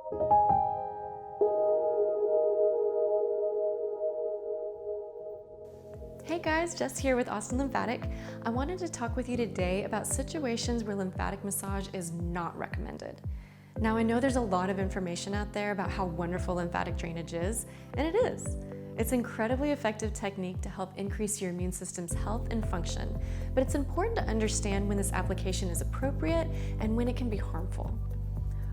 Hey guys, Jess here with Austin Lymphatic. I wanted to talk with you today about situations where lymphatic massage is not recommended. Now I know there's a lot of information out there about how wonderful lymphatic drainage is, and it is. It's an incredibly effective technique to help increase your immune system's health and function, but it's important to understand when this application is appropriate and when it can be harmful.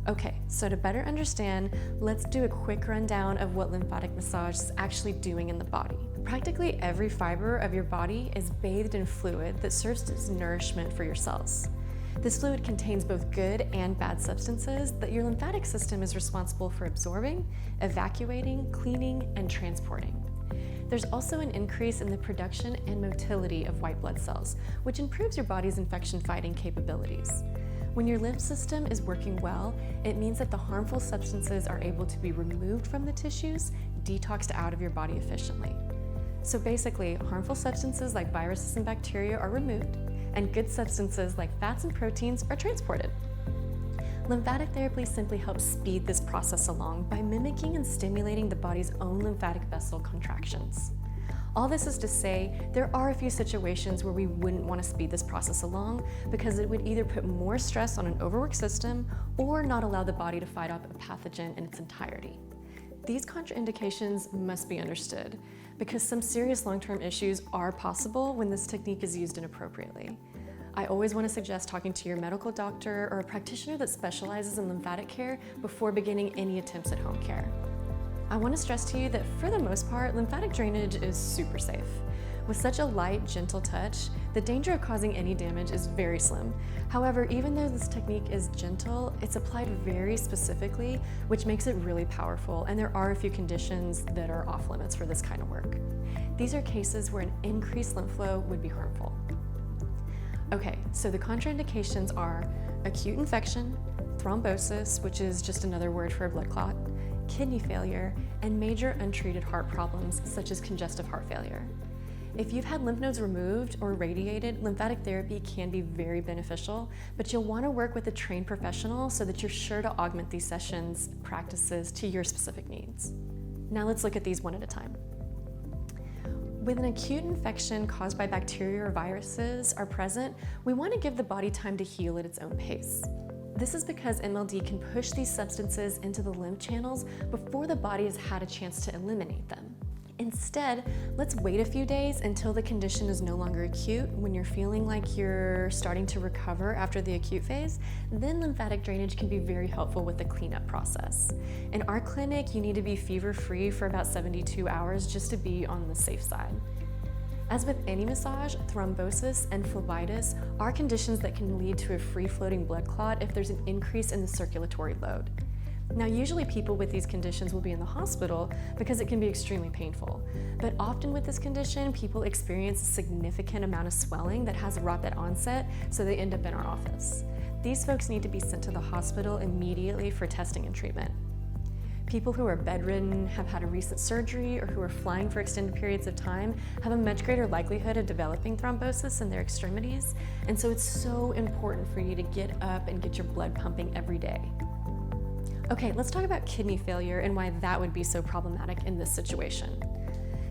Okay, so to better understand, let's do a quick rundown of what lymphatic massage is actually doing in the body. Practically every fiber of your body is bathed in fluid that serves as nourishment for your cells. This fluid contains both good and bad substances that your lymphatic system is responsible for absorbing, evacuating, cleaning, and transporting. There's also an increase in the production and motility of white blood cells, which improves your body's infection-fighting capabilities. When your lymph system is working well, it means that the harmful substances are able to be removed from the tissues, detoxed out of your body efficiently. So basically, harmful substances like viruses and bacteria are removed, and good substances like fats and proteins are transported. Lymphatic therapy simply helps speed this process along by mimicking and stimulating the body's own lymphatic vessel contractions. All this is to say, there are a few situations where we wouldn't want to speed this process along because it would either put more stress on an overworked system or not allow the body to fight off a pathogen in its entirety. These contraindications must be understood because some serious long-term issues are possible when this technique is used inappropriately. I always want to suggest talking to your medical doctor or a practitioner that specializes in lymphatic care before beginning any attempts at home care. I want to stress to you that for the most part, lymphatic drainage is super safe. With such a light, gentle touch, the danger of causing any damage is very slim. However, even though this technique is gentle, it's applied very specifically, which makes it really powerful, and there are a few conditions that are off limits for this kind of work. These are cases where an increased lymph flow would be harmful. Okay, so the contraindications are acute infection, thrombosis, which is just another word for a blood clot, kidney failure, and major untreated heart problems such as congestive heart failure. If you've had lymph nodes removed or radiated, lymphatic therapy can be very beneficial, but you'll want to work with a trained professional so that you're sure to augment these practices to your specific needs. Now let's look at these one at a time. When an acute infection caused by bacteria or viruses are present, we want to give the body time to heal at its own pace. This is because MLD can push these substances into the lymph channels before the body has had a chance to eliminate them. Instead, let's wait a few days until the condition is no longer acute. When you're feeling like you're starting to recover after the acute phase, then lymphatic drainage can be very helpful with the cleanup process. In our clinic, you need to be fever-free for about 72 hours just to be on the safe side. As with any massage, thrombosis and phlebitis are conditions that can lead to a free-floating blood clot if there's an increase in the circulatory load. Now, usually people with these conditions will be in the hospital because it can be extremely painful. But often with this condition, people experience a significant amount of swelling that has a rapid onset, so they end up in our office. These folks need to be sent to the hospital immediately for testing and treatment. People who are bedridden, have had a recent surgery, or who are flying for extended periods of time have a much greater likelihood of developing thrombosis in their extremities, and so it's so important for you to get up and get your blood pumping every day. Okay, let's talk about kidney failure and why that would be so problematic in this situation.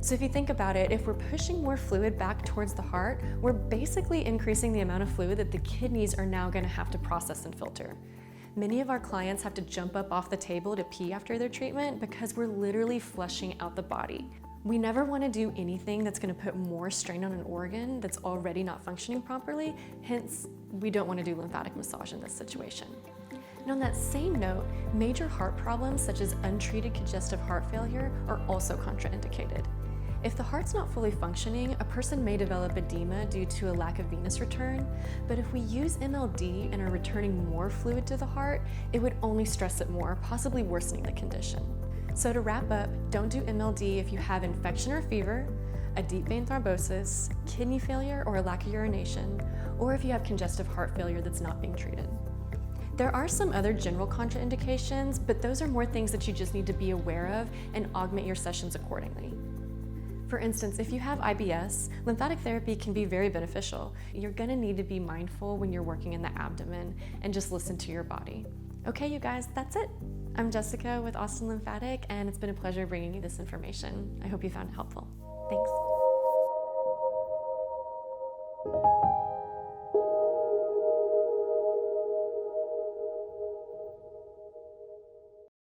So if you think about it, if we're pushing more fluid back towards the heart, we're basically increasing the amount of fluid that the kidneys are now going to have to process and filter. Many of our clients have to jump up off the table to pee after their treatment because we're literally flushing out the body. We never want to do anything that's going to put more strain on an organ that's already not functioning properly, hence we don't want to do lymphatic massage in this situation. And on that same note, major heart problems such as untreated congestive heart failure are also contraindicated. If the heart's not fully functioning, a person may develop edema due to a lack of venous return, but if we use MLD and are returning more fluid to the heart, it would only stress it more, possibly worsening the condition. So to wrap up, don't do MLD if you have infection or fever, a deep vein thrombosis, kidney failure or a lack of urination, or if you have congestive heart failure that's not being treated. There are some other general contraindications, but those are more things that you just need to be aware of and augment your sessions accordingly. For instance, if you have IBS, lymphatic therapy can be very beneficial. You're gonna need to be mindful when you're working in the abdomen and just listen to your body. Okay, you guys, that's it. I'm Jessica with Austin Lymphatic, and it's been a pleasure bringing you this information. I hope you found it helpful. Thanks.